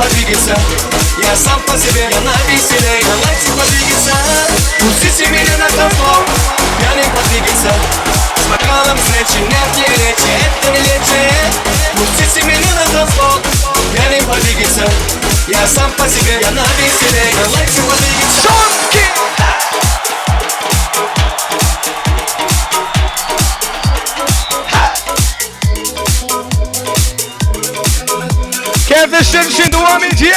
подвигаться. Я сам по себе, я на веселе. Давайте подвигаться. Пустите меня на танцпол, пьяным подвигаться. С бокалом встречи, нет не речи, это не лечи. Пустите меня на танцпол, пьяным подвигаться. Я сам по себе, я на веселе. Давайте подвигаться. Кевдештершин дуамидье.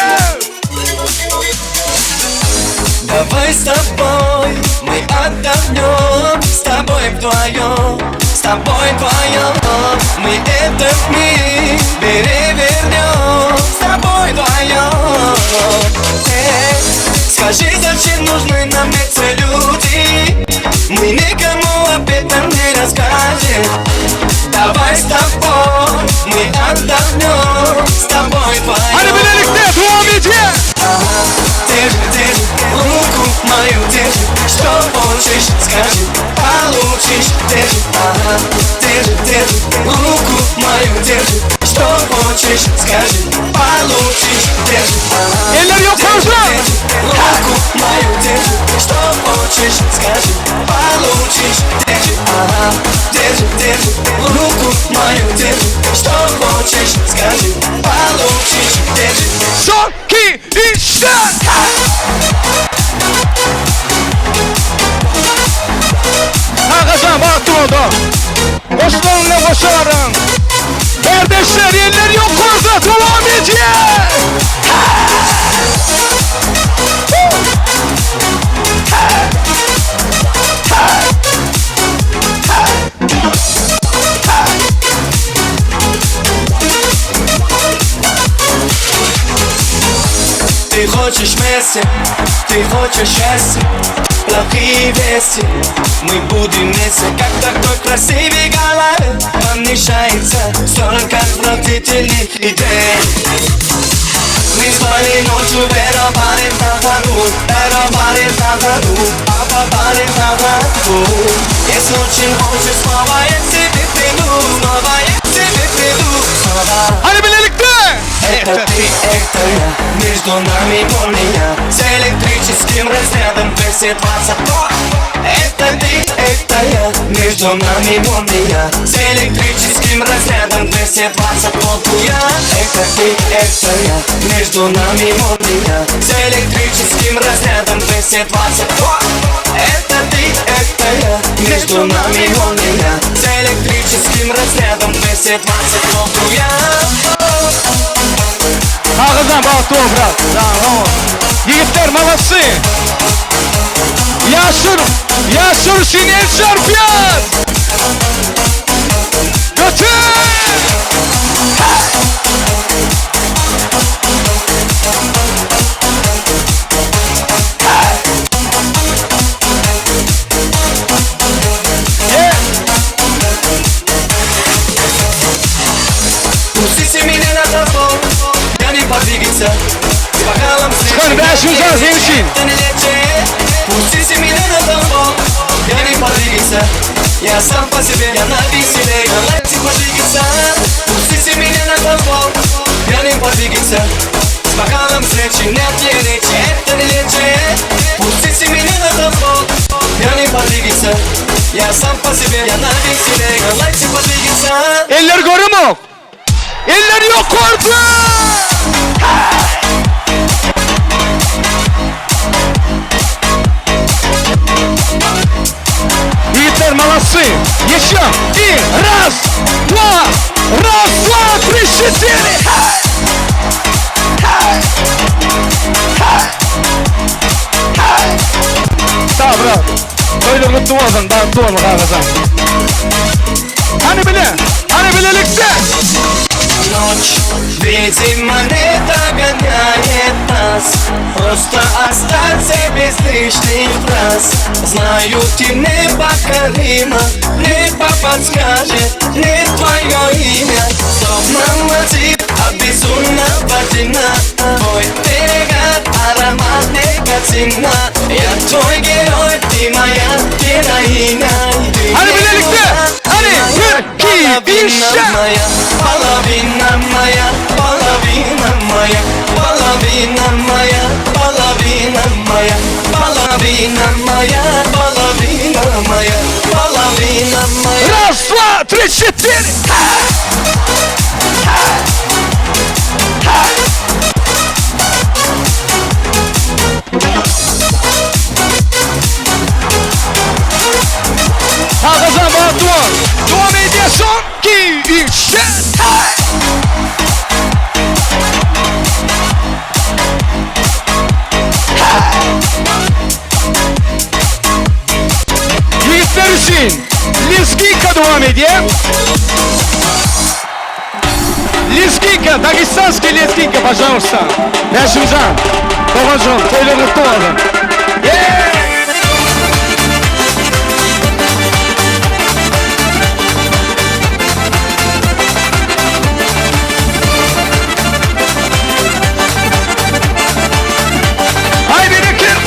Давай с тобой мы отдохнем, с тобой вдвоем, с тобой вдвоем. Мы этот мир перевернем, с тобой вдвоем. Скажи, зачем нужны нам эти люди? Мы никому об этом не расскажем. Давай с тобой мы отдохнем, с тобой вдвоем. Держи, руку мою держи. Что хочешь, скажи, получишь. Держи, руку мою держи. Что хочешь, скажи, получишь. Держи, руку мою держи. Что хочешь, скажи, получишь. Держи, руку мою держи. Что хочешь, скажи, получишь. Держи. Соки и штат. Ağacan baktırdı. Osmanlı başarın. Kardeşler yerler yok orada. Devam edin. Ты хочешь вместе, ты хочешь счастья. Плохие вести, мы будем вместе. Как такой красивый голове помещается столько отвратительных идей. Мы спали ночью, веровали на ходу, а попали на ходу. Если очень хочешь, снова я к тебе приду, Hadi birlikte. Это ты, это я, между нами молния. С электрическим разрядом 220 вольт. Это ты, это я, между нами молния. С электрическим разрядом 220 вольт. Это ты, это я, между нами молния. С электрическим разрядом 220 вольт. Это ты, это я, между нами молния. С электрическим разрядом 220 вольт. Ağızdan baktı o bırak. Tamam. Yiğitler malası. Yaşur şinel şarpiyat. Götür. Пустите меня на танцпол, я не подвигаться. С бокалом встречи, Çıkın ben şu yüzden senin için. Пустите меня на танцпол, я не подвигаться. Я сам по себе, я на веселе. Давайте подвигаться. Пустите меня на танцпол, я не подвигаться. С бокалом встречи, нет не речи, это не лечи. Пустите меня на танцпол, я не подвигаться. Я сам по себе, я на веселе. Давайте подвигаться. Eller görüm. Eller yok orada. Yiğitler malası. Еще. И раз, два, 3, 4. Да, брат. Öyle mutlu olsun. Ben doğru ağzım. Hani birlikte. Ночь, видимо, не догоняет нас. Просто остаться без лишних фраз. Знаю, ты непокорима, небо подскажет, не твое имя. Словно мотив, а безумно водяна. Твой перегар, аромат никотина. Я твой герой, ты моя героиня. Hani birlikte. Hani 1, 2, 3. Половина моя, половина моя, половина. 2, 3, 4. Ağızdan bana duvar. Devam ediyorsun. 2, 3, 4. Yiğitler için Lizginka devam ediyor. Лезгинка, дагестанский лезгинка, пожалуйста. Бәшімжан, тоғажан, тойлығы тоғады. Ай, берекет!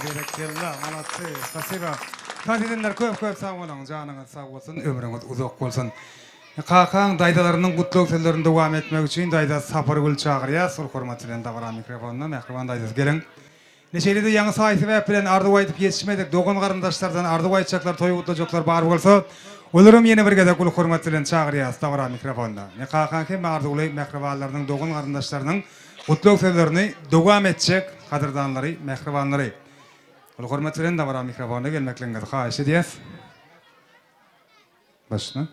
Bereketler, manatçı, spasiba. Tanıdınlar köp sağ olun, canınız sağ olsun, ömrünüz uzak olsun. Kakan daydalarının kutluk sözlerini devam etmek için dayda Sapargül çağırıyor. Sol hürmetine davran mikrofonuna, mehriban daydız gelin. Neçeli de yanı sayısı ve bilen ardı aytıp yetişmedik. Doğan qarındaşlardan ardı aytacaklar, toyu kutlayacaklar bar bolsa, olurum yeni bir gede kul hürmetine çağırıyor. Davran mikrofonuna. Ne kakan kim ardı ulay mehribanlarının doğan qarındaşlarının kutluk sözlerini devam edecek kadırdanları, mehribanları. Ol hürmetine davran mikrofonuna gelmeklerine xahiş ediyoruz. Başına.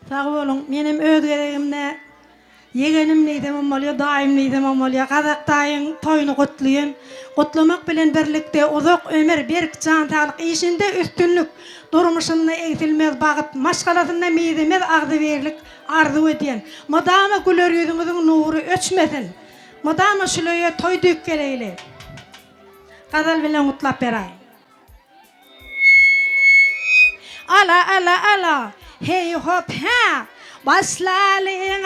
Sağ olun, benim öz gereğimde yeğenim neydem oluyor, daim neydem oluyor. Kazak'tayın toyunu kutlayın. Kutlamak bilen birlikte uzak ömür berk can sağlık işinde üstünlük durmuşunda eksilmez bağıt maşgalasında midemiz ağzı verirlik arzu ediyen. Madama güler yüzümüzün nuru öçmesin. Madama şülöye toy dük geleyle. Kazal bilen kutlap berayım. Ala ala ala. Hey hop ha, baslalin,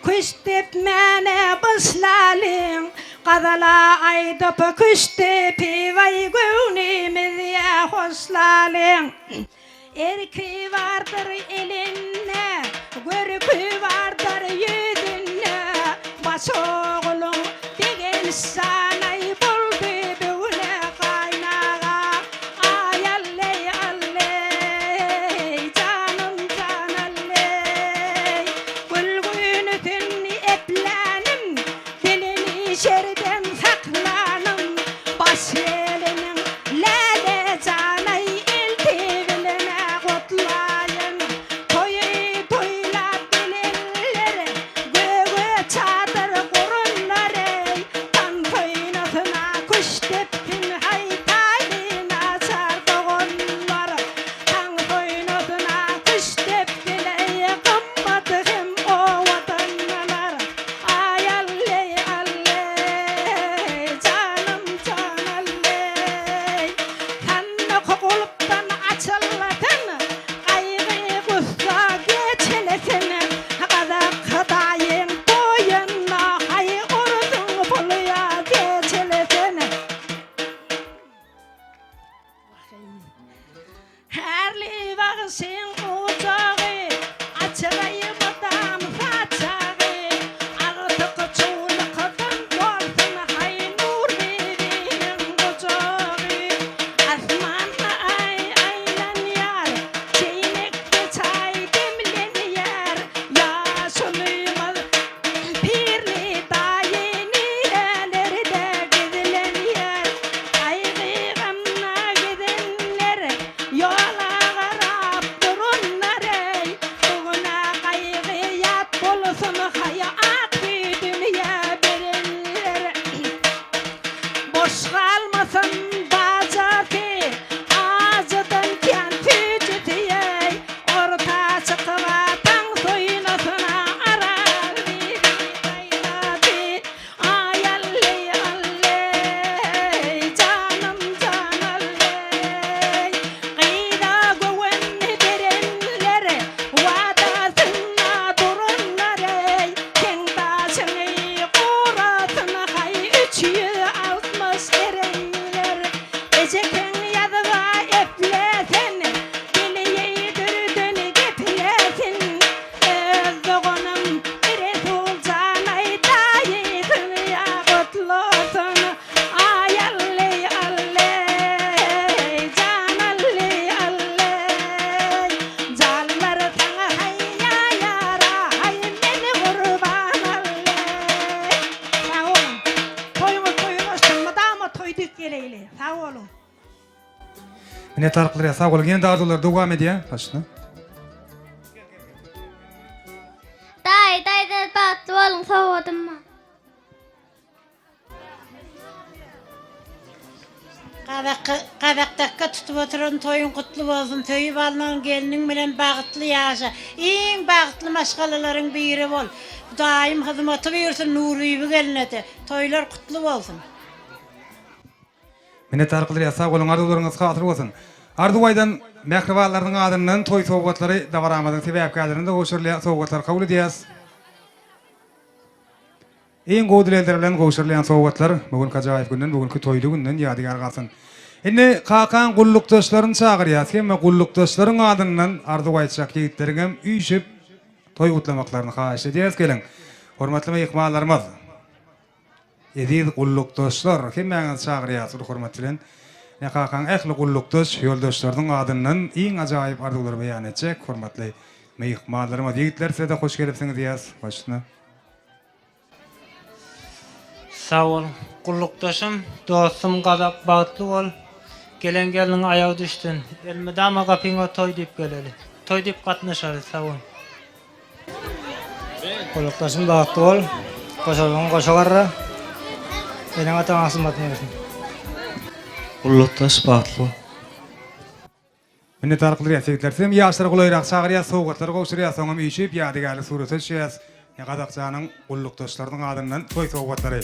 küştep mene baslalin. Kadala aydıp küştepi vay gönlümüz ya hoşlalin. Erkeği vardır elinne, görkü vardır yüzünne. Bas oğlum degen sanay buldu böyle kaynağa. Ay alley alley, canım can alley. bolun. Mine tarqlar sağ bolun. Yine arzular dowam edýär. Taşna. Dayda batlı olun soğudum mu? Qabaqdaqqa tutup oturan toyun kutlu bolsun. Töyüp alınan gelinin bilen bagıtlı yaşa. En bagıtlı maşgalaların biri bol. Daim hizmeti buyursun nuriyi gelinete. Toylar kutlu bolsun. Mine tarqlar sağ bolun. Arzularınız hatır bolsun. Arduwaydan mähriballaryň adyndan toy sowgatlary dawaramyň sebäpkärlerinde goşurlaýan sowgatlar kabul edýäs. En godreler bilen goşurlaýan sowgatlar bugün kajaýyp günden, bugünkü toýly günden ýadygar galsyn. Indi kakan gullukdaşlaryny çagyrýas, hemme gullukdaşlaryň adyndan arduwaýçak ýigitleriniň hem üýşip toy gutlamaklaryny haýyş edýäs geliň. Hormatly mehmanlarymyz. Edil gullukdaşlar hemmeňiz çagyrýas, hormat bilen. Kakan ähli gullukdaş ýoldaşlarynyň adyndan iň ajaýyp arzuwlary beýan etjek. Hormatly mehmanlarymyz, ýigitler size de hoş gelipsiňiz diýäs. Başna. Sağ ol, kullukdaşım, dostum Qadak bagtly bol. Gelen gelin ayağı düşdün. Elmedama kapyňa toy dip geleli. Toy dip gatnaşary, sağ ol. Kullukdaşım bagtly bol. Goşagyň goşagarra. Benim atam asmat nersin? Kullukdaş bagtly bol. Mine tarqlar ýa-da hem ýaşlar gulaýrak çagyrýar, sowgatlar goşurýar, soňam üýşip ýadygarly suratlar çeýäs. Qadakçanyň gullukdaşlarynyň adyndan toy sowgatlary.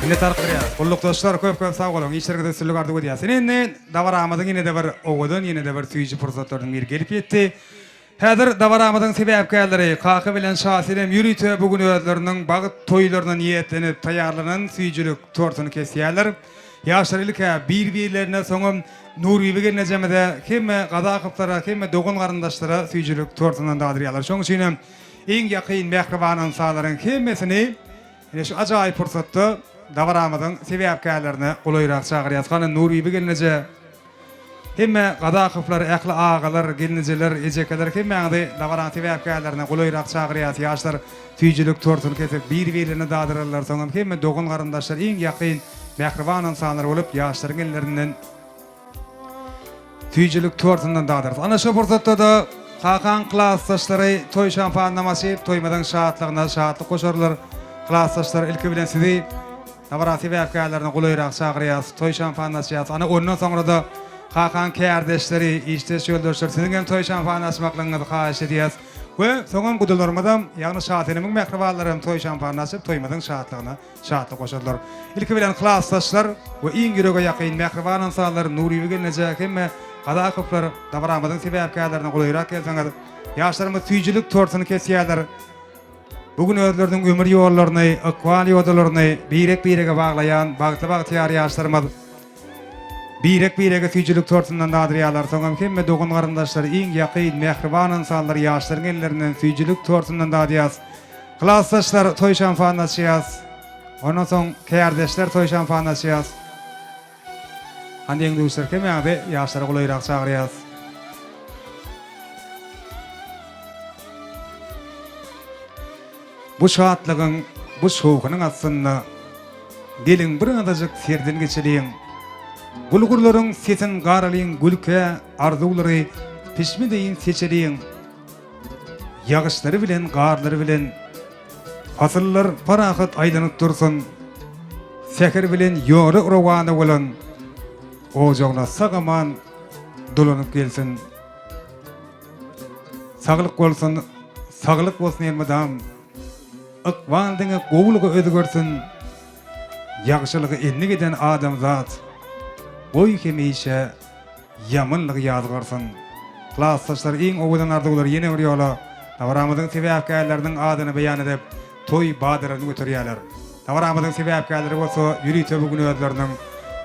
Mine tarqlar ýa. Gullukdaşlar köp-köp sag bolun. Işlerge dösürlük ardy edýär. Indi dawaramyň ýene-de bir owadan, ýene-de bir süýji pursatlaryň bir gelip ýetdi. Häzir dawaramyň sebäpkärleri Kaka bilen Şahsirem ýürüýte bugün özleriniň bagyt toýlaryna niýetlenip taýýarlanan süýjilik tortuny kesýärler. Ýaşlar ilke bir-birlerine soňam nuriýe gelnejemede hemme Qadakyplara, hemme dogun garyndaşlara süýjilik tortunyny dadyrýarlar. Şoň üçin iň ýakyn mähriban insanylaryň hemmesini şu ajaýyp pursatda dawaramyň sebäpkärlerini gulaýrak çagyrýas. Hany nuriýe gelneje hemme Qadakyplar, ähli agalar, gelnejeler, ejekeler hemmeňi dawaran sebäpkärlerini gulaýrak çagyrýas. Ýaşlar süýjilik tortuny kesip bir-birlerine dadyrarlar. Soňam hemme dogun garyndaşlar iň ýakyn mähriban insanlar bolup ýaşlaryň ellerinden süýjilik tortundan dadyrar. Ana şu pursatda da Kakan klassdaşlary toy şampannamasy toýmadan şatlygyna şatlyk goşarlar. Klassdaşlar ilki bilen sizi dawaran sebäpkärlerini gulaýrak çagyrýas. Toy şampannasy ýas. Ana ondan soňra da Kakan kärdeşleri, işte ýoldaşlar siziň hem toy şampannasy maklaňyňyzy haýyş edýäs. We soňam gudalarymdan ýagny şahatynyň mähribanlarym toy şampannasy toýmadan şatlygyna şatlyk goşarlar. Ilki bilen klassdaşlar we iň ýürege ýakyn mähriban insanlar nuriýe gelnejek hemme Qadakyplar dawaramyň sebäpkärlerini gulaýrak gelseňiz ýaşlarymyz süýjilik tortuny kesýärler. Bugün özleriniň ömür ýollaryny, akwal ýoldalaryny birek-birege baglaýan, bagty-bagtyar ýaşlarymyz birek-birege süýjilik tortundan dadyrýarlar. Soňam hemme dogun garyndaşlar iň ýakyn mähriban insanlar ýaşlaryň ellerinden süýjilik tortundan dadýas. Klassdaşlar toy şampannasy ýas. Ondan soň kärdeşler toy şampannasy ýas. Handiň duşlar hemmeňi ýaşlar gulaýrak çagyrýas. Bu şatlygyň, bu şowkynyň aslynda gelin bir adajyk serden geçeliň. Gulgurlaryň sesin garalyň gülke arzuwlary pişmideýin seçeliň. Ýagyşlary bilen, garlary bilen asyllar parahat aýlanyp dursun. Seher bilen ýoly rawany bolan ojagna sagaman dolanyp gelsin. Saglyk bolsun, saglyk bolsun elmedam. Akwandyňa gowlugy özgörsin. Ýagşylygy enni giden adam zat. Oy hemişe ýamanlygy ýazgarsyn. Klassdaşlar iň owadan arduwlar ýene bir ýola Tavaramyzyň sebäpkärleriniň adyny beýan edip, toý badyryny götürýärler. Tavaramyzyň sebäpkärleri bolsa ýürüýte bugün özleriniň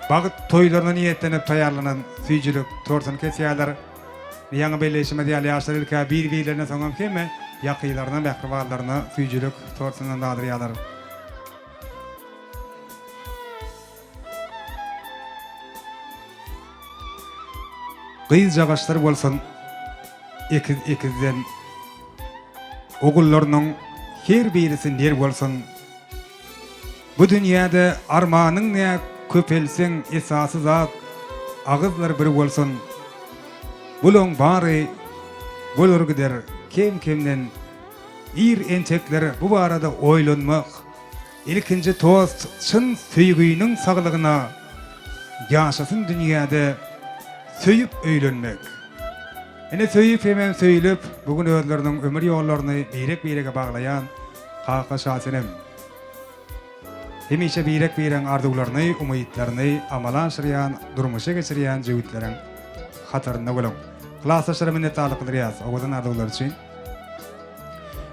bagyt toýlaryna niýetlenip taýýarlanan süýjülük torsyny kesýärler. Ýa-ni belleşime diýýär ýaşlar ilkä bir-birlerine soňam kemme ýakylaryna, mähribarlaryna süýjülük torsyny dadyrýarlar. Gyz jagaşlar bolsun ekizden ogullarynyň her birisi ner bolsun. Bu dünýäde armanyň ne köpelseň esasy zat agyzlar bir bolsun. Bulun bary bolur gider kim-kimden ir entekler bu barada oýlanmak, ilkinji tost çyn süýgüýüniň saglygyna ýaşasyn dünýäde söýüp öýlenmek. Ene söýüp hemen söýülüp bugün özleriniň ömür ýollaryny beýrek-beýreke baglaýan Kaka şasenem. Hemişe beýrek beýren arzuwlaryny, umytlaryny amala aşyrýan, durmuşa geçirýän jewitlerin hatarynda bolan. Klasaşlara minnetdarlyk bildirýäs, owadan arzuwlar üçin.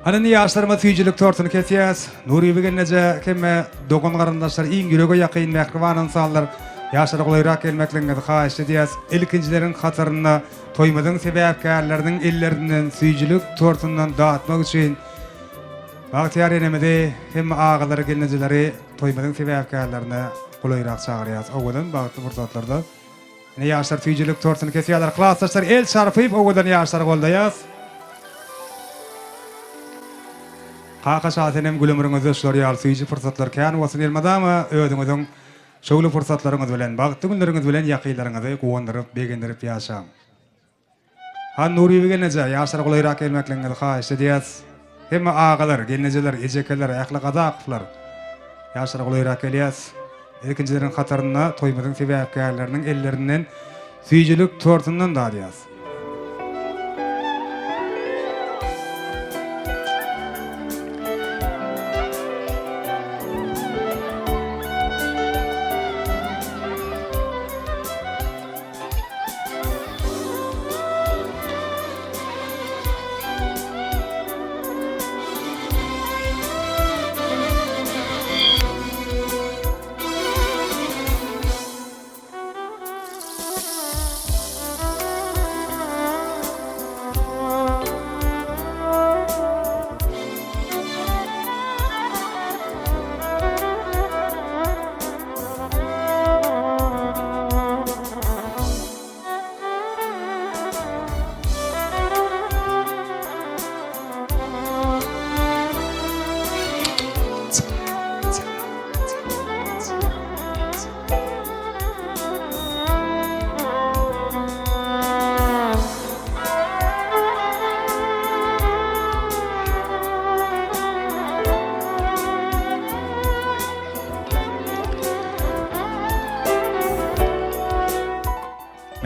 Anany ýaşlaryma süýjülük tortuny kesýäs. Nuri bigenneje kemme dogan garandaşlar iň ýürege ýakyn mähriban insanlar ýaşlara golayrak gelmeklerini haýyş edýäs. Ilkinjilerin hataryna toýmadyň sebäpkärleriniň ellerinden süýjülük tortundan dağıtmak üçin Bagtyar enemede hem ağaları gelnejileri toýmadyň sebäpkärlerine golayrak çagyrýas. Owadan bagty fursatlarda ne ýaşlar süýjülük tortuny kesýärler. Klasaşlar el çarpyp owadan ýaşlar goldaýas. Kaka şasenem gülümürüňizde şolar ýaly süýji fursatlar kän bolsun elmadama öýüňiziň şowly fursatlaryňyz bilen bagty günleriňiz bilen ýakylaryňyzy gowandyryp begendirip ýaşaň. Han Nuri bigeneje ýaşlar golayrak gelmeklerini haýyş edýäs. Hemme ağalar, gelnejeler, ejekeler, ähli gadaklar ýaşlar golayrak gelýäs. Ilkinjilerin hataryna toýmadyň sebäpkärleriniň ellerinden süýjülük tortundan dadýas.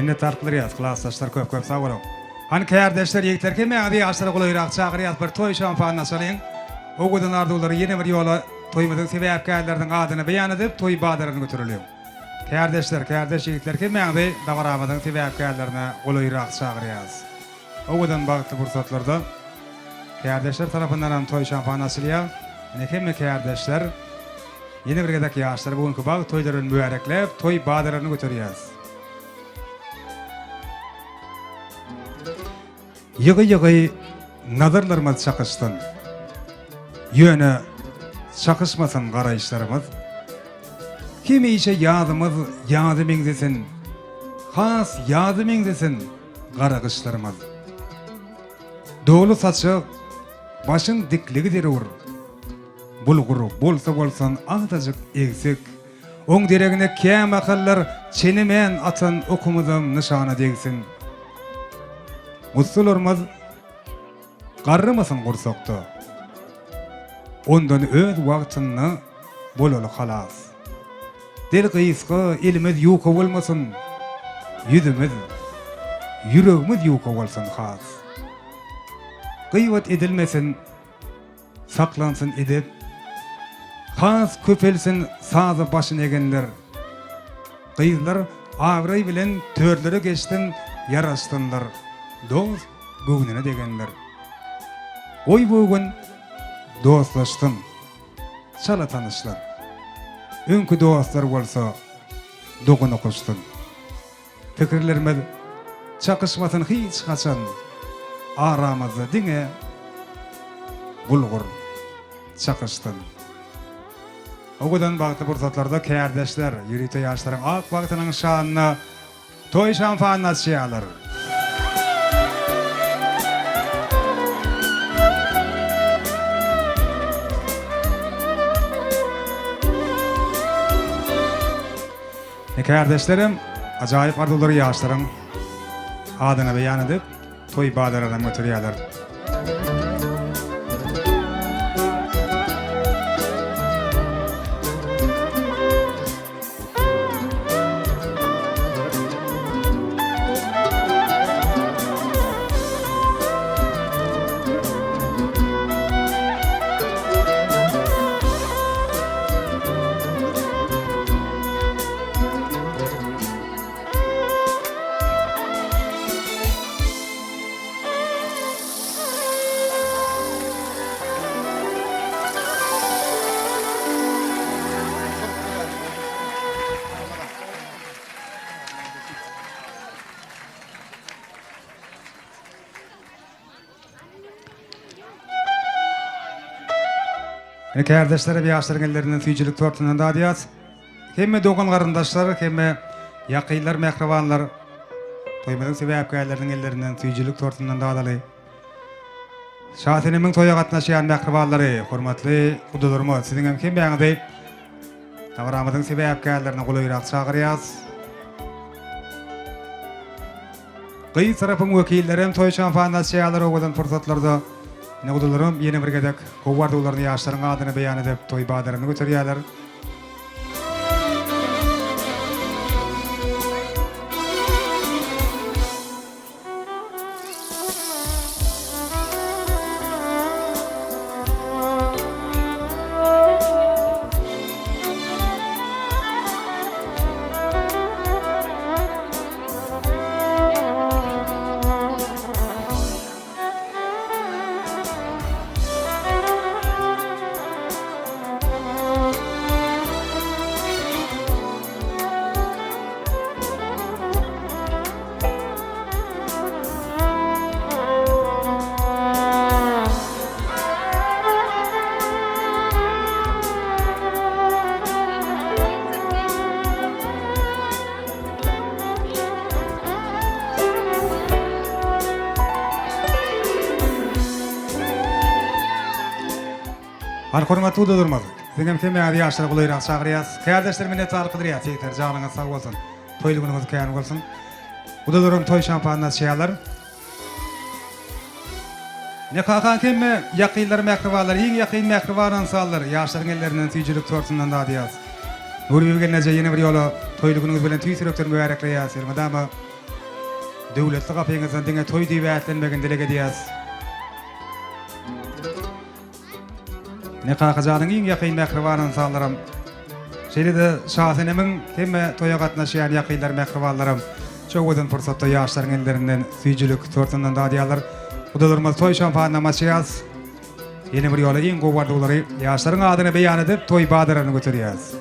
Minnetdarlyk ýaz, klasaşlar köp sag bolun. Hani kardeşler ýigitler kemme ady ýaşlara golayrak çagyrýar bir toý şampanya salyň. Owadan arzuwlary ýene bir ýola toýmadyň sebäpkärleriniň adyny beýan edip toý badaryny götürilýär. Kardeş ýigitler kemme ady dawaramadyň sebäpkärlerine golayrak çagyrýar. Owadan bagty fursatlarda kardeşler tarapyndan toý şampanya salýar. Ene kemme kardeşler ýene bir gedek ýaşlar bugünkü bag toýlaryny mübareklep toý badaryny götürýär. Ýygy nazarlarymyz çakışdyn. Ýöne çakışmasyn garaýşlarymyz. Kimi işe ýazymyz ýazy meňzesin. Has ýazy meňzesin garagyşlarymyz. Dolu saçyk, başyň dikligi derur. Bulguru bolsa bolsan agdasyk eksik. Oň deregine käm akallar çenemen atan okumuzam nişana degsin. Musullarymyz garrymasyn gursakda. Ondan öz wagtyny bolaly halas. Dil gysga elimiz ýoka bolmasyn. Ýüzümiz, ýüregimiz ýoka bolsyn has. Gıywat edilmesin, saklansın edip, has köpelsin sazı başın egenler. Gyzlar awray bilen törleri geçtin, yarastınlar. Dost göwnüne degenler. Oy bugün dostlaşdym, çala tanışdym. Öňkü dostlar bolsa dogun okuşdym. Pikirlerimiz çakışmasyn hiç haçan aramyzda diňe bulgur çakışdym. Ogudan bagty bursatlarda kärdeşler, ýürite ýaşlaryň ak bagtynyň şanyna toý şanfany açýarlar. Kardeşlerim, acayip arzuları yaşlarım. Adına beyan edip, toy badaradan götürüyorlar. Kardeşlere bir yaşların ellerinden tüycülük tortundan da diyat. Kemme dogun karındaşlar, kemme yakıylar, mehrivanlar. Toymadın sebepkaylarının ellerinden tüycülük tortundan da adalı. Şahsenimin toya katnaşıyan mehrivanları, hormatlı kudularımı, sizin hem kemme yanıdı. Tavramadın sebepkaylarına kuluyraq çağırıyaz. Kıyı tarafın vekillerim toy şanfanda şeyalar oğudan fırsatlarda ne kudularım yeni bir gedek kovardularını yaşların adını beyan edip toy badarını götürüyorlar. Hormatly durmaz. Sizin kemme adi yaşlar kuluyraq çağırýas. Kardeşler minnetdarlyk bildirýär. Tekrar janyňyz sag bolsun. Toýlugyňyz kän bolsun. Udalarym toy şampanyny çeýarlar. Ne kakan kemme ýakynlar mehribanlar, iň ýakyn mehriban insanlar ýaşlaryň ellerinden tüýjülük tortundan da diyas. Nurby gelneje ýene bir ýola toýlugyňyz bilen tüýsürekler mübarekleýär. Madama döwletli gapyňyzdan diňe toy diýip ätlenmegen dilege diyas. Ne kakacağının en yakın mehrivan insanlarım. Şeride şahsenimin kemme toya katnaşıyan yakınlar mehrivanlarım. Çok uzun fırsatta yaşların ellerinden tüycülük tortundan da diyalar. Udalarımız toy şampanına maçıyaz. Yeni bir yola en kovarduları yaşların adını beyan edip toy badarını götürüyaz.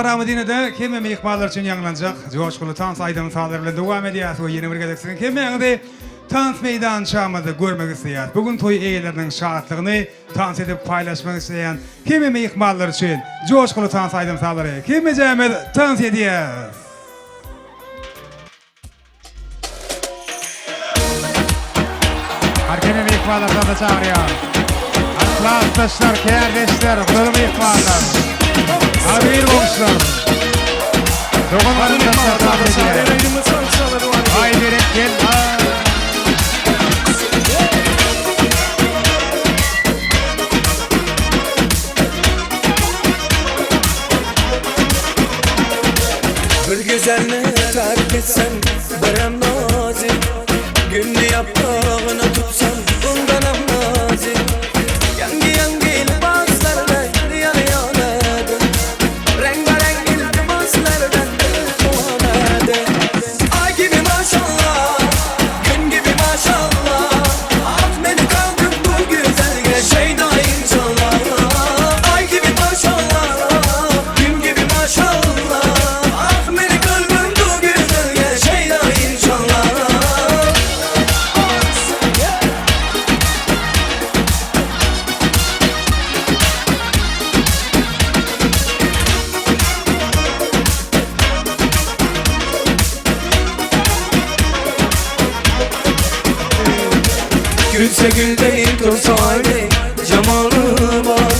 Programı kemme mehmanlar için yanlanacak. Coşkulu Tans Aydın sağlar bilen devam ediyat ve yeni bir geleceksin. Kemme Tans meydan çağımızda görmek isteyen, bugün toy eğilerinin şahatlığını tans edip paylaşmak isteyen kemme mehmanlar için Coşkulu Tans Aydın sağları. Kemme cəmiyyət tans ediyat. Arkeme mehmanlardan da çağırıyor. Arkadaşlar, kardeşler, kulalı mehmanlar. Abi bir olmuşlar. Dokunların taşlar tabi ediyor. Ay direk gel. Bir güzelini terk etsem Berem nazik Günlü yaprağını tutsam Bundanam nazik Yangi yangi libaslarla Yana yanadı Rengarenk iltimaslardan Muhammed'e Ay gibi maşallah Gün gibi maşallah At beni kaldım bu güzelge Şeyda inşallah Ay gibi maşallah Gün gibi maşallah Gülse gül değil tursaydı Cemalı var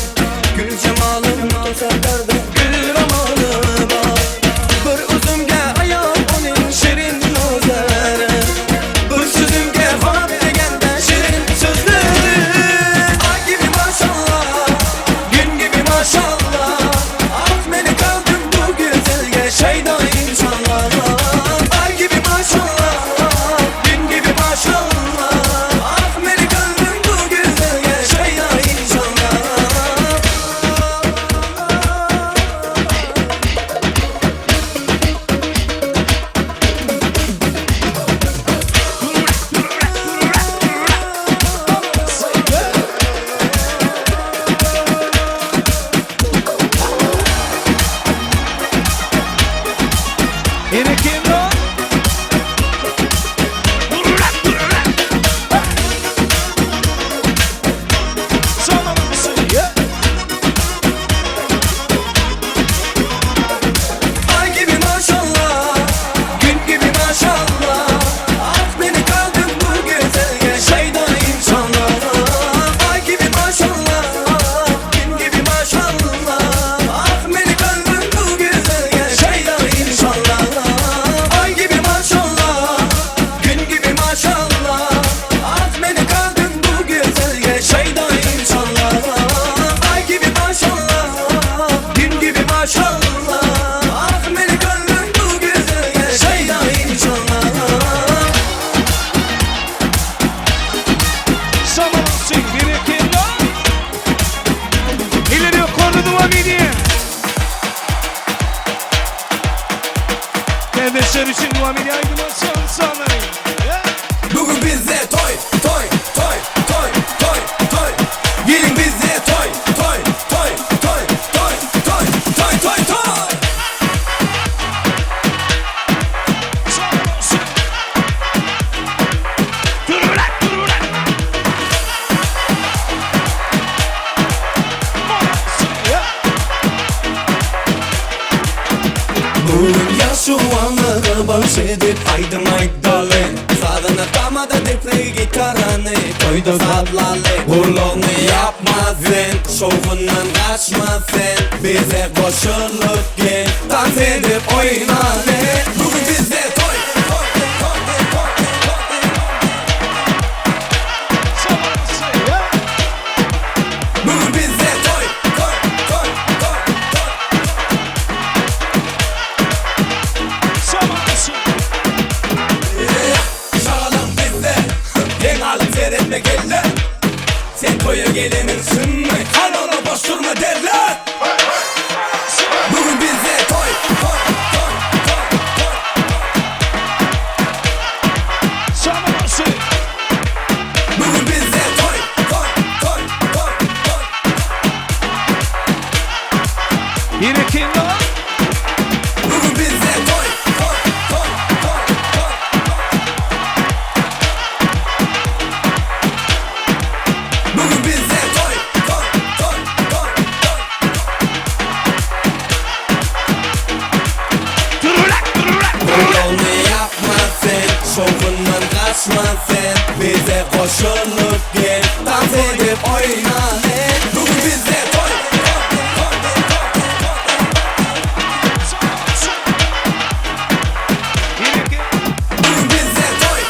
Gül cemalım tosarlarda Gül romanı var Bir uzunge hayat onun şirin sözleri Bir sözünge hap degende şirin sözleri Ay gibi maşallah Gün gibi maşallah At beni kaldım bu güzelge Şeyda inşallah Ay gibi maşallah Gün gibi maşallah Bugün bizde toy, toy, toy, toy, toy, toy. Gelin bizde toy, toy, toy, toy, toy, toy, toy, toy, toy. Bugün yaşuanları bahsedip haydi maydale Sadana damada depli gitarani Toyda zadlali Burluğunu yapma sen Şovundan kaçma sen Bize koşulup gel Dans edip oyna ne Bugün bizde toy Toy, toy, toy, toy, toy. Bugün bizde toy Toy, toy, toy, toy. Şağalım bizde Yen alım seyretme gelle Sen toya geleminsin mi? Kanonu boş durma derler Bugün bizde toy Toy, toy, toy, toy. Bugün bizde toy Toy, toy, toy, toy. Yine kim var? koşulup gel, dans edip oyna hey. Bugün bizde toy. Bugün bizde toy.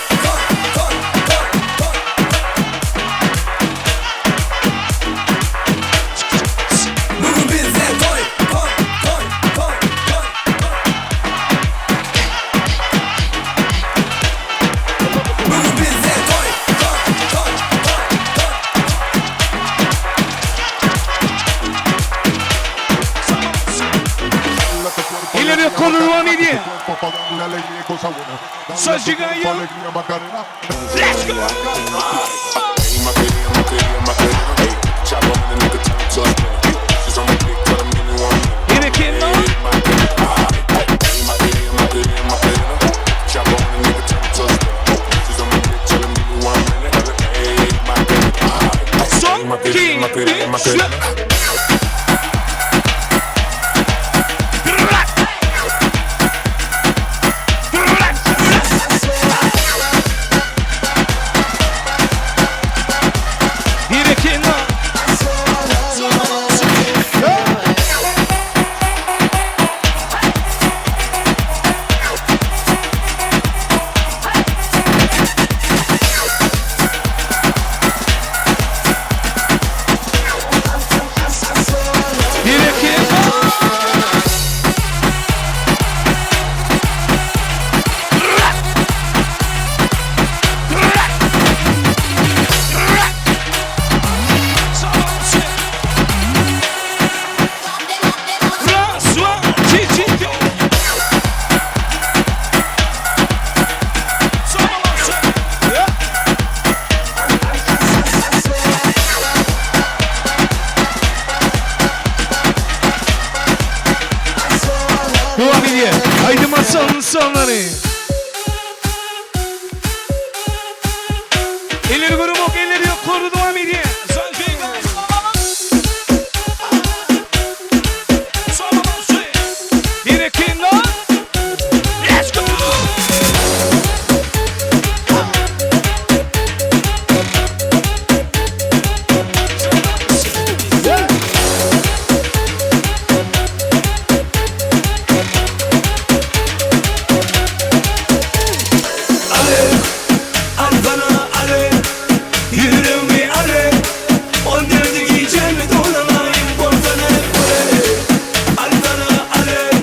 Bugün bizde toy. Bugün bizde toy. İleri konu devam ediyor. Sacigaya. Let's go. Yine kim lan? Son 2 3 Yine kim lan? Yine kim lan? François Chichito. Devam ediyor. Haydi masanın insanları. Elleri grubuk, elleri yok, koru devam ediyor. Yine kim lan? Let's go! Yüreğimi alev, on derdi giyeceğimi dolanayım borzana alev. Altana alev,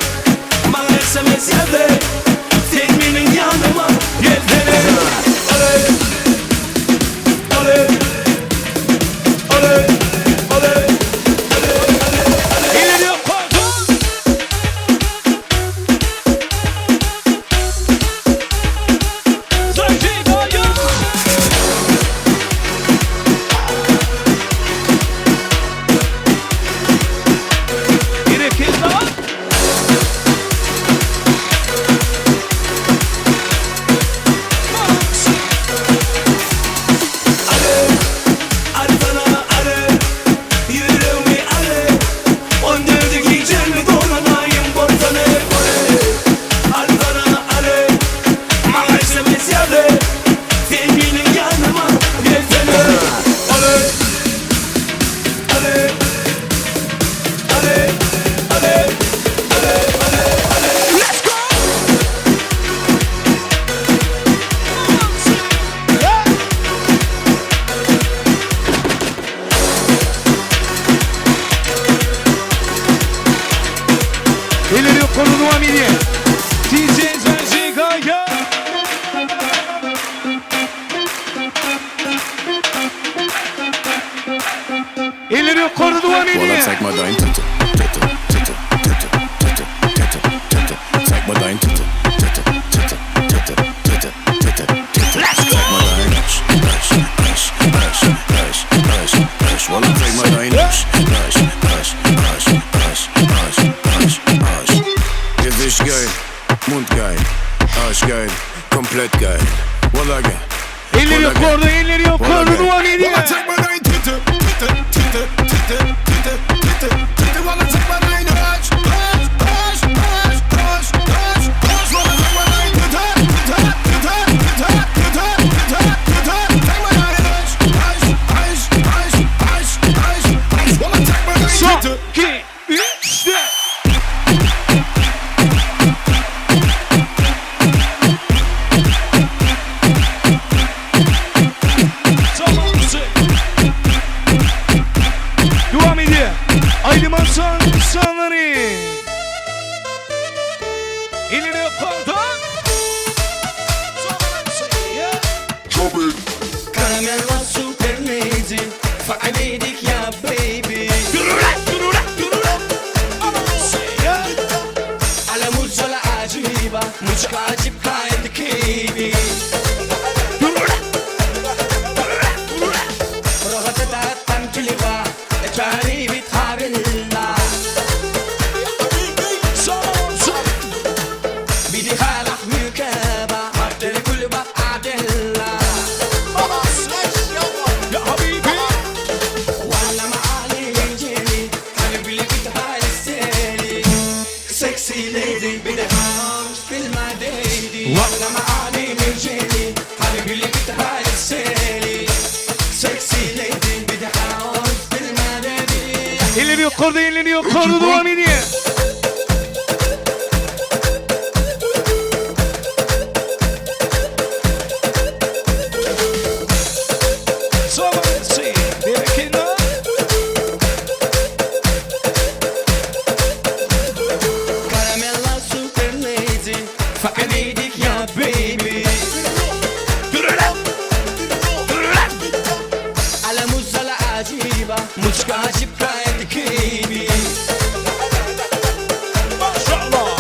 bana SMS yazdı, tekminin yanıma gelsene. Alev, alev, alev, alev, alev. İleri yok, pardon. Sacigaya. Yine kim lan? Altana alev, yüreğimi alev, on derdi giyeceğimi dolanayım borzana alev. Altana alev, bana SMS yazdı, tekminin yanıma gelsene. Alev, alev, alev, alev, alev, alev. Let's go! İleri yok, konu devam ediyor. DJ Sacigaya. İleri yok, konu devam ediyor. Zeig mal dein Titte, Titte, Titte, Titte, Titte, Titte, Titte. Zeig mal dein Titte, Titte, Titte, Titte, Titte, Titte, Titte. Zeig mal dein Arsch, Arsch, Arsch, Arsch, Arsch, Arsch, Arsch. Walla, zeig mal dein Arsch, Arsch, Arsch, Arsch, Arsch, Arsch, Arsch, Arsch. Gesicht geil, Mund geil, Arsch geil, komplett geil. Walla geil. İleri yok, konu, ileri yok, konu devam ediyor. Walla, zeig mal dein Titte, Titte, Titte, Titte, Titte, Titte, Titte. Walla, zeig mal dein Arsch, Arsch, Arsch, Arsch, Arsch, Arsch, Arsch. Walla, zeig mal dein Titte, Titte, Titte, Titte, Titte, Titte, Titte. Zeig mal dein yukarıda elleri yukarıda devam ediyor. Karamella super lazy Fucking idik ya baby على موزة عجيبة مش عاجب كايد كيبي ما شاء الله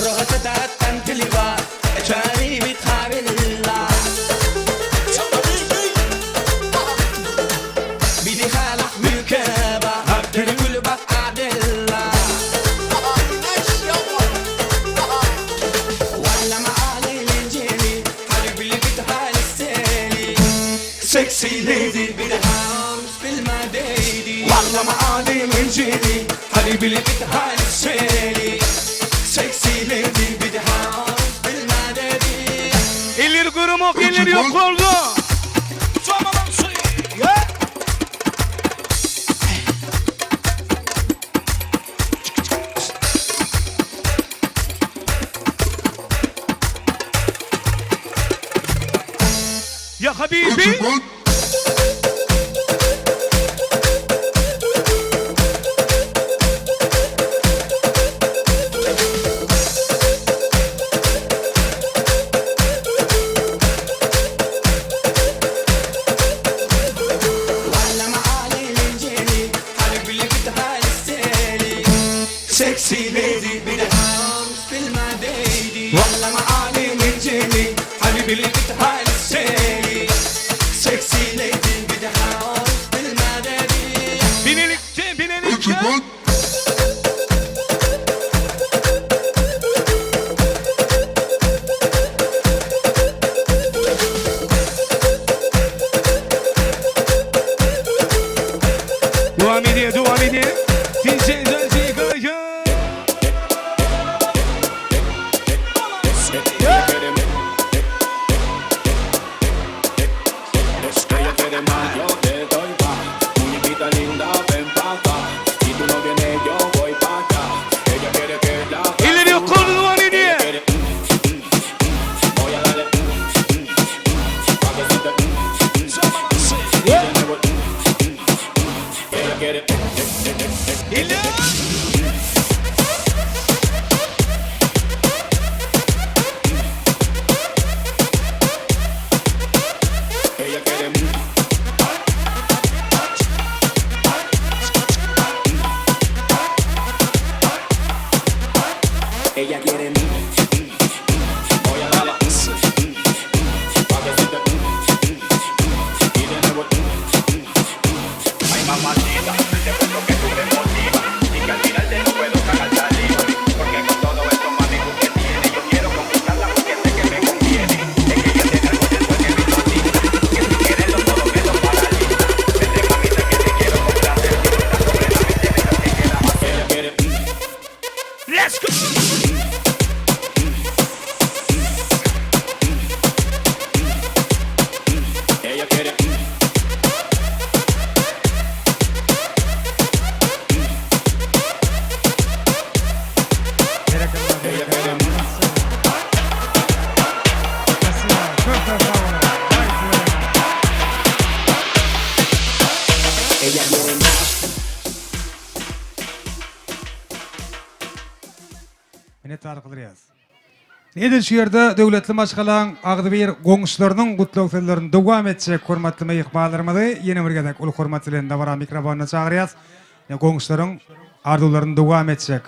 رغت تعتم تلبا جاري بتخابل الله بدي خالق مركبة تقول بقى عدلة ولا معالي الجيلي حبيبي اللي بتهال السيلي سكسي ليدي بدي هاوس بالمديدي والله معالي من جيلي حبيبي اللي بتهال السيلي سكسي ليدي بدي هاوس بالمديدي Elleri kırmak, elleri yukarıda. Ya habibi. ولا معالي من جيلي حبيبي اللي بتهال السيلي سكسي ليدي بدي هاوس بالمديدي ولا معالي من جيلي حبيبي اللي بتهال السيلي سكسي ليدي بدي هاوس بالمديدي Binelikçe, binelikçe. Devam ediyor, devam ediyor. DJ Zelci Kaya. Ella quiere más, yo te doy más. Muñequita linda, ven pa' acá. Si tú no vienes, yo voy pa' acá. Ella quiere que la Elleri yukarıda devam ediyor. quiere, voy a darle, pa' que siente, y de nuevo, ella quiere, ella quiere, ella quiere, voy a darle, pa' que siente, y de nuevo, ay mamacita, te cuento que tú me motivas y que al final te no puedo cagar saliva, porque con todo esto mami tú que tienes, yo quiero conquistarla porque sé que me conviene, es que ella tiene algo después que me fascina, que si quieres lo todo me lo paraliza, vete mamita que te quiero complacer, está completamente deja que queda más, ella quiere, Let's go. ella quiere, ella quiere, ella quiere más. Mene tarık kılırıyaz. Edil şu yerde devletli maşgalan ağdı bir goňuşlarynyň gutluk sözlerini dowam etjek hormatly meýhmanlarymyzy ýene bir gezek ul hormat bilen dawara mikrofonuna çagyrýas. Goňuşlaryň ardularyny dowam etjek.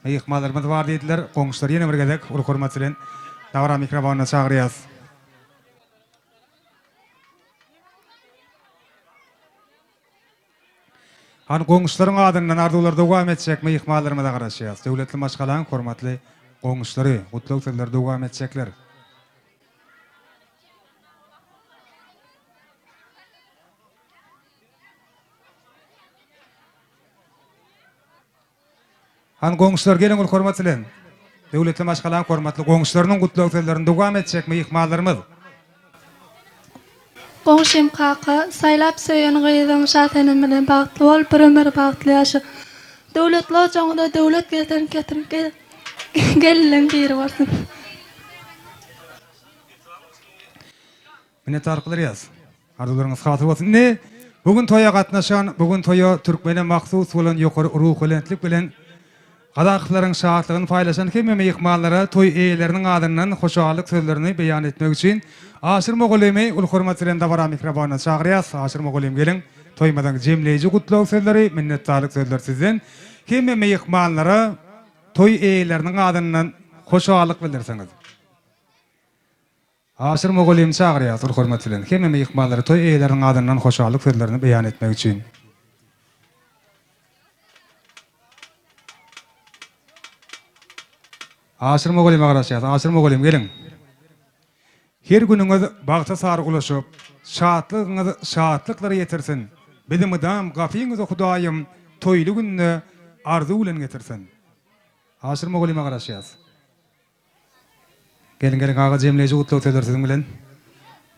Meýhmanlarymyz bar diýdiler. Goňuşlar ýene bir gezek ul hormat bilen dawara mikrofonuna çagyrýas. Han goňuşlaryň adyndan ardular dowam etjek meýhmanlarymyza garaşýas. Devletli maşgalan hormatly goňuşlary gutluk sözleri dowam etjekler. Han goňuşlar gelen ul hormat bilen döwletli maşgalan hormatly goňuşlarynyň gutluk sözlerini dowam etjek meýhmanlarymyz. Goňşym kaka saýlap söýen gyýdym şatenim bilen bagtly bol, bir ömür bagtly ýaşa. Döwletli ojagyda döwlet getirin gelin biri bolsun. Minnetdarlyk ýaz. Arzularınız hatır bolsun. Ne? Bugün toya gatnaşan, bugün toya türkmene mahsus bolan ýokary ruh belentlik bilen gadaqlaryň şahatlygyny paýlaşan hemme ýykmanlara toy eýleriniň adyndan hoşallyk sözlerini beýan etmek üçin Aşyr Mogulymy ul hormat bilen dabara mikrofonuny çagyrýas. Aşyr Mogulym gelin. Toýmadan jemleýiji gutluk sözleri, minnetdarlyk sözler sizden. Hemme ýykmanlara toy eýleriniň adyndan hoşallyk bildirseňiz. Aşyr Mogulym çagyrýas ul hormat bilen hemme ýykmanlara toy eýleriniň adyndan hoşallyk sözlerini beýan etmek üçin. Aşyr Mogulym agaraşýar. Aşyr Mogulym gelin. Her günüňiz bagta sary ulaşyp, şatlygyňyz şatlyklara ýetirsin. Bizim adam gafiňiz Hudaýym toýly günni arzu bilen getirsin. Aşyr Mogulym agaraşýar. Gelin gaga jemleýiji gutluk sözler siziň bilen.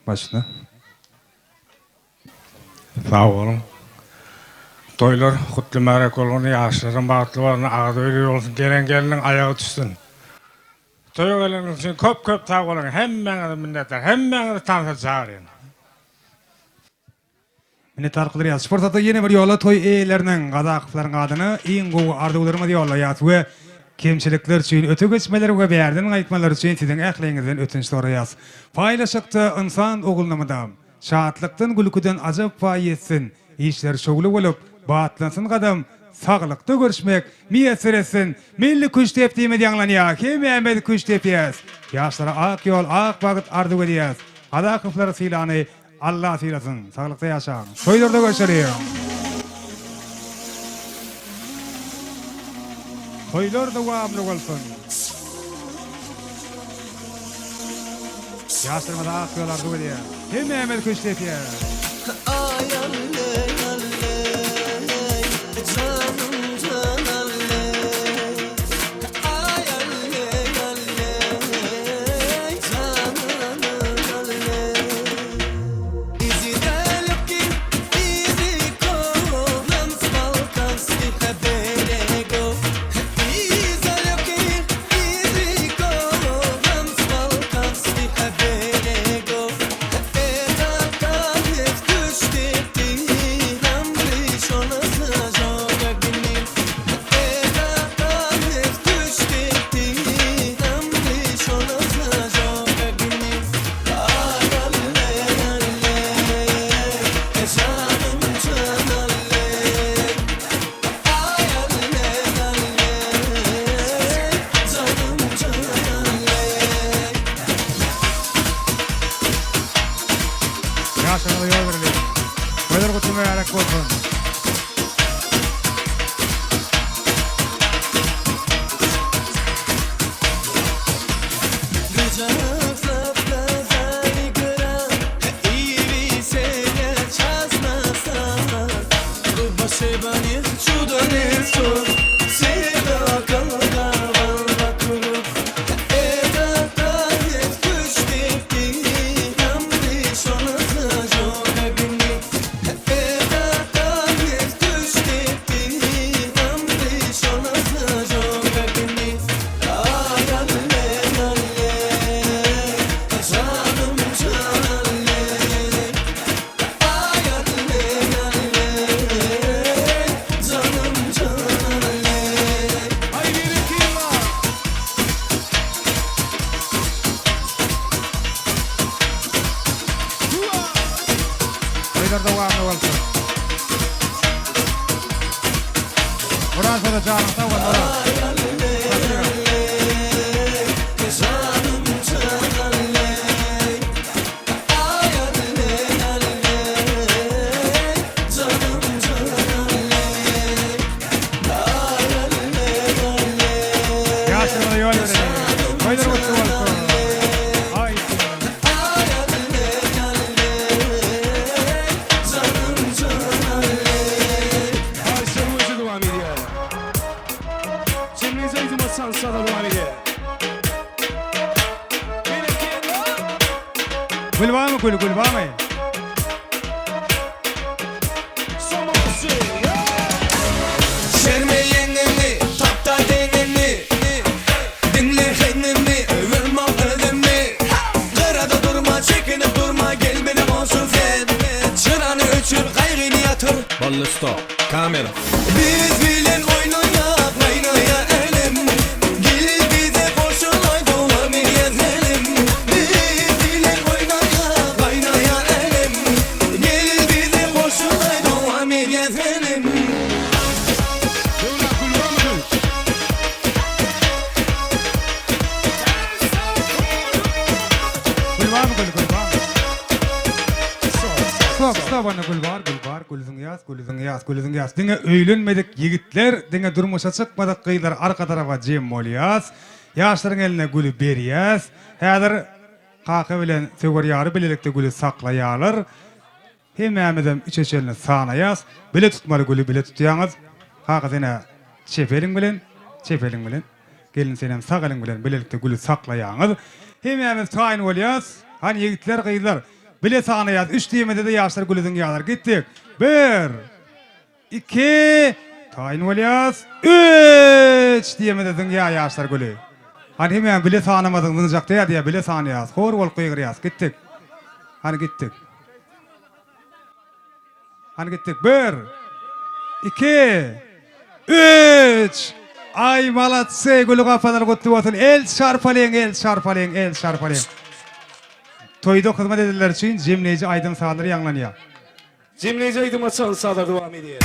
Başla. Sağ olun. Toylar kutlu mərək olun, yaşların bağıtlılarına ağda öyle olsun, gelinin ayağı düşsün. Toya gelinin için köp sağ olun, hemmenizi minnetler, hemmenizi tanısı çağırın. Minnetdarlyk ýaz. Sportda ýene bir ýola toy eýleriniň gadaqlaryň adyny iň gowy arzuwlaryma ýollaýar we kemçilikler üçin öte geçmelerine berdiň aýtmalar üçin siziň ähliňizden ötünç soraýas. Paýlaşykda insan ogulnamada şatlykdan gülküden ajab paýetsin, işler şogly bolup batlansın gadam, saglykda görüşmek, miýesir etsin, milli güç tepdimi diýanlanýar, hemme güç tepýäs. Ýaşlara ak ýol, ak bagyt arzu edýäs. Gadaqlar silany Allah silasın, saglykda ýaşaň. Toýlarda görüşelim. Toylar dowamly bolsun. Ýaşlarymyz ak ýol arzu edýär. Hemme güç tepýär. Ýaşaňyza ýol berelim. Toylar gutmy ýarak bolsun. Orada canım tamam. uçur gayrını yatır. Ballı stop. Kamera. Biz bilen oynayak kaynaya elim. Gel bize koşul aydola bir gezelim. Biz bilen oynayak kaynaya elim. Gel bize koşul aydola bir gezelim. Gülbar mı gülbar? Stop ana gülbar, gülüzün yaz. Dine öýlenmedik yigitler, dine durmuşa çıkmadık kıylar arka tarafa jem bolyas. Yaşların eline gülü beriyas. Häzir kaka bilen söwer ýary bilelikde gülü saklaýarlar. Hemmämizem içeçelini sanayas. Bile tutmaly gülü bile tutýaňyz. Kaka sene çepeling bilen. Gelin senem sagalyň bilen bilelikde gülü saklaýaňyz. Hemmämiz taýyn bolyas. Hani yigitler kıylar bile sanayas. 3 diýmede de ýaşlar gülüzün ýalar gitdik. 1 2 taýyn bolyas. 3 diýmede ýa ýaşlar gülü. Hani hemmäm bile sanamadyň jakda ýa bile sanayas. Hor bolup gyýryas gitdik. Hani gitdik. 1 2 3 Ay malatsy gülü gafalar gutly bolsun. El şarpalaýan. Toyda hyzmat ediler üçin jemleýici Aydym Sadyr ýanglanýar. Jemleýici Aydym Sadyr dowam edýär.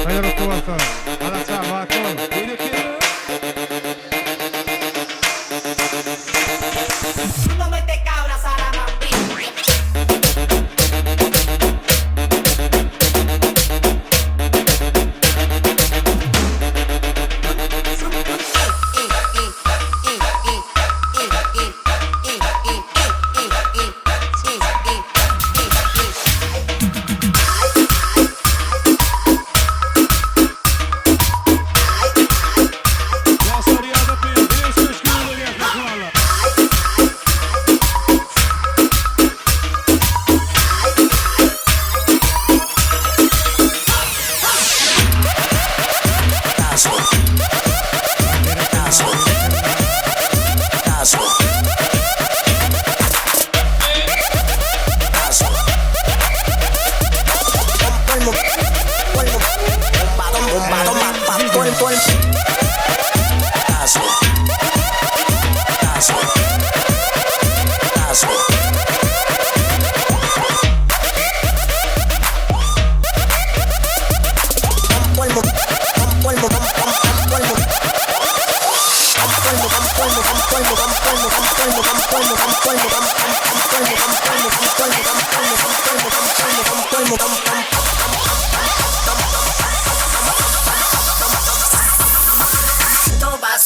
Toyda gutly bolsun. Alaça bakol.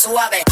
Suave.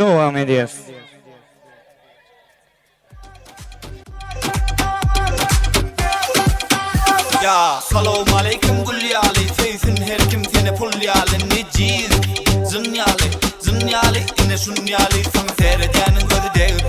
Devam ediyoruz. Ya salam aleyküm gulyali Seysin her kim seni pulyali Neciz Zınyali ine şunyali Sana seyredenin gözü değil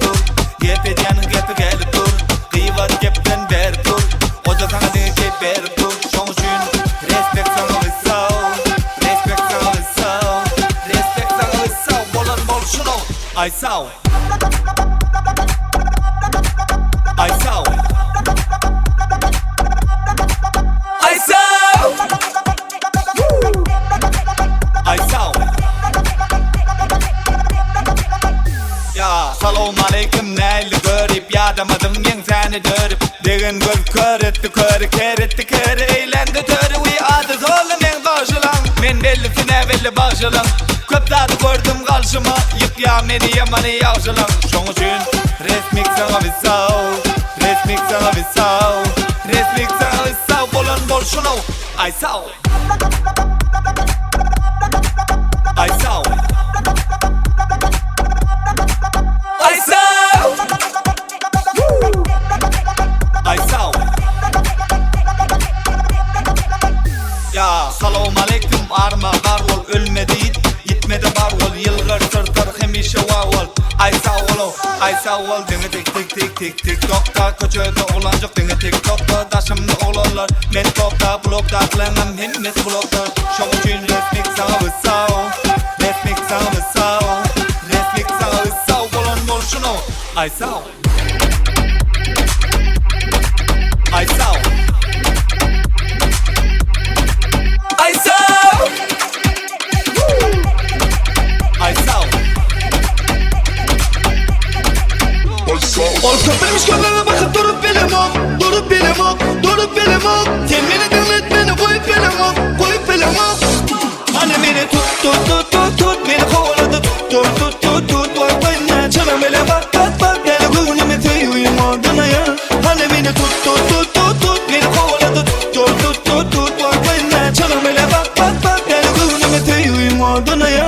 saw it. I saw it. I saw it. I saw it. Ya salam aleyküm neyli görüp yadamadım yen seni dörüp degen göz kör etti körü ker etti körü eğlendi törü uy adı zorlu men karşılan men bellisine belli başılan köp tadı gördüm karşıma yık ya meni yamanı yavşılan şoň üçün resmik sana bir sav resmik sana bir sav resmik sana bir sav bolan bol şunu I saw it. I saw it. I saw it. I saw it. Ya salam aleyküm arma garwol ölmedi gitmedi barwol yılgar sırtar hemişe wawol I saw it. I saw it. Denge tik tik tik tik tik tokta köçöde olancak denge tik tokta daşımda olanlar men tokta blokta atlanam hemmes blokta şoň üçün resmik sana bir saw resmik sana bir saw resmik sana bir saw bolan bol şunu I saw it. I saw it. I saw it. I saw it. Ol köpürmüş gözlerine bakıp durup bilim ok durup bilim ok durup bilim ok sen beni dinlet beni koyup bilim ok koyup bilim ok hani beni tut tut tut tut tut beni kovaladı tut tut tut tut tut bak bana çana bele bak bak bak gel gönlüme tüyüyüm adına ya hani beni tut tut tut tut tut beni kovaladı tut tut tut tut tut bak bana çana bele bak bak bak gel gönlüme tüyüyüm adına ya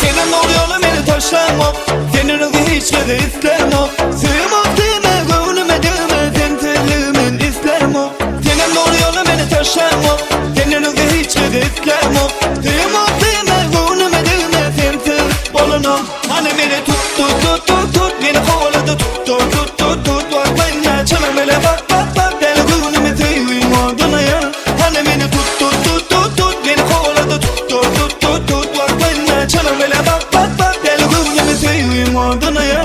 senin oluyorlu beni taşlamam senin ögü hiç kere istemem sığmam deme gönlüme deme sen terliğimin istemem senin oluyorlu beni taşlamam senin ögü hiç kere istemem sığmam deme gönlüme deme sen ter bolunam hani beni tut tut tut tut tut beni kovaladı tut tut tut tut tut bak bana çana bele bak bak bak gel gönlüme tüyüyüm adına ya hani beni tut tut tut tut tut beni kovaladı tut tut tut tut tut bak bana çana bele bak bak bak gel gönlüme tüyüyüm adına ya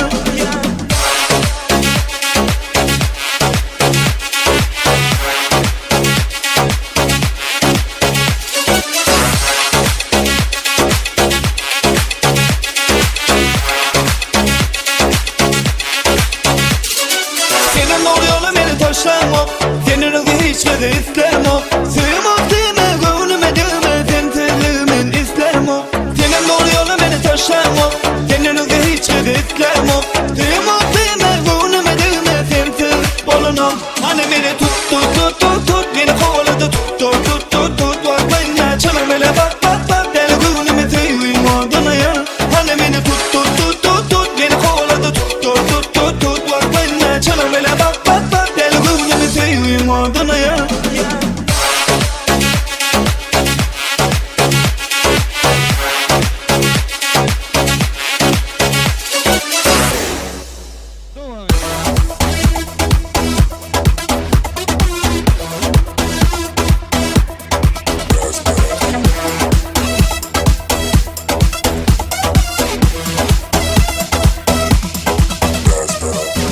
senin oluyorlu beni taşlamam senin ögü hiç kere istemem sığmam deme gönlüme deme sen terliğimin istemem senin oluyorlu beni taşlamam senin ögü hiç kere istemem sığmam deme gönlüme deme sen ter bolunam hani beni tut tut tut tut tut beni kovaladı tut tut tut tut tut bak bana çana bele bak bak bak gel gönlüme tüyüyüm adına ya hani beni tut tut tut tut tut beni kovaladı tut tut tut tut tut bak bana çana bele bak bak bak gel gönlüme tüyüyüm adına ya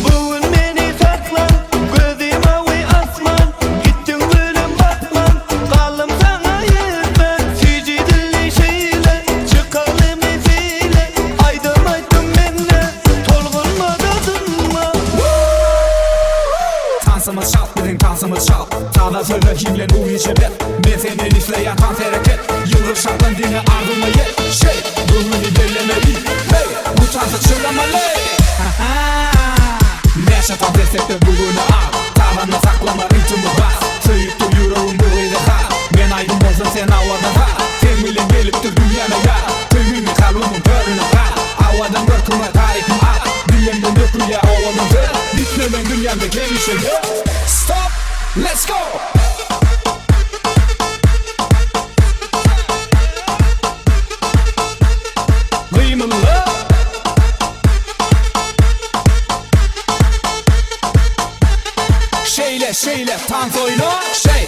Bugün beni saklan, gözüme uy asman gittin bölüm batman, kalım sana yetmez Sici dilli şeyle, çıkalım eziyle Aydım aydım benle, tolgunma dadınma Tansımız şalt, bizim tansımız şalt Çağda söyle kimlen uy içinde Ben senden işleyen tans hareket Yıldır şartlan dini ardıma ye Şey, ruhunu bellemeli Hey, bu tansı çırlamalı Neşe tam destekte bugünü al Tavanla saklama ritmi bas Söyüp dur yüreğim bu gıydı kal Ben aydın bozun sen havada kal Sen bilen geliptir dünyana gel Tümümü kalbimin körünü kal Havadan görküme tarifim al Dilimden döküle olanın ver Bitmemen dünyamda gelişe Stop, let's go Kıyma Kıymıllı Şeyle tanz oyunu Şey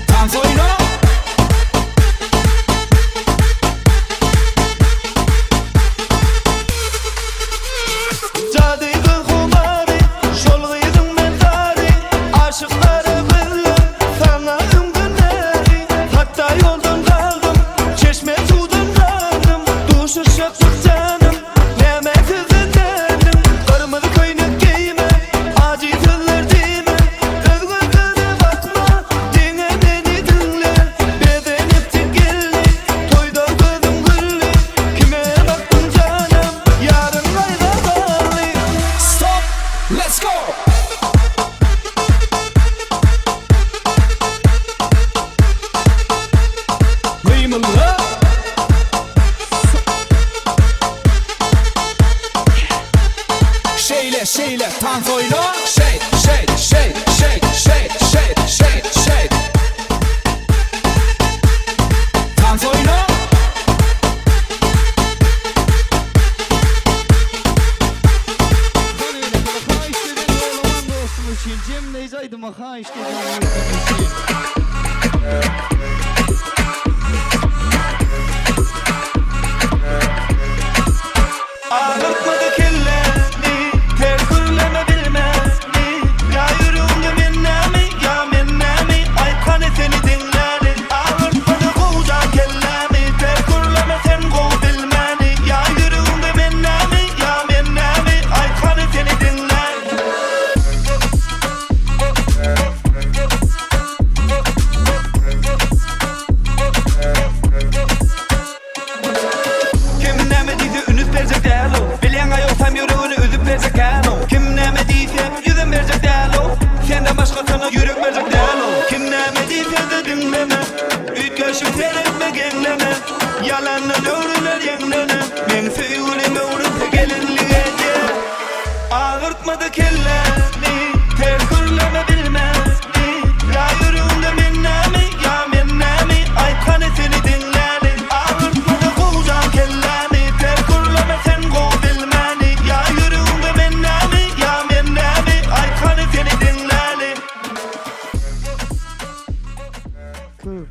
Tanz oyunu Cadı kumari, şolgıydın ben tari, aşıkları kıllı, sana ümgünleri. Hatta yoldan kaldım, çeşme sudan kaldım, duşu şaptık canım, neme kızındanım. Kırmızı koynak giyme, acı tıllar dime, özgürlüğüne bakma, dine beni dinle. Beden ettin geldi, toyda gözüm gülli, kime baktın canım, yarın kayda bağlı. Stop, let's go Kıymıllı Şeyle tanz oyunu Şey Tanz oyunu Ağırtmadı kellerini, ter kırleme bilmezdi. Ya yürüğünde mennemi, ay kanı seni dinledi. Ağırtmadı koca kellemi, ter kırleme sen kov bilmeni. Ya yürüğünde mennemi, ay kanı seni dinledi. Kim neme deyse ünüp verecek değerli o. Bilen ayoksam yüreğini üzüp verecek değerli o. Kim neme deyse yüzüm verecek değerli o. Senden başkasına yürek verecek değerli o. Kim neme deyse de dinleme. Üç yaşım seyretme genleme. Yalanla öğrenir yenlene. Men söyleme uğruna gelinliğe. Ağırtmadı kelleni, ter kırlama bilmezdi. Ya yürüğünde mennemi, ay kanı seni dinledi. Ağırtmadı koca kelleni, ter kırlama sen kov bilmeni. Ya yürüğünde mennemi, ay kanı seni dinledi.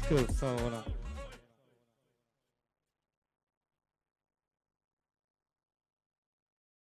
Kıl sağ olun.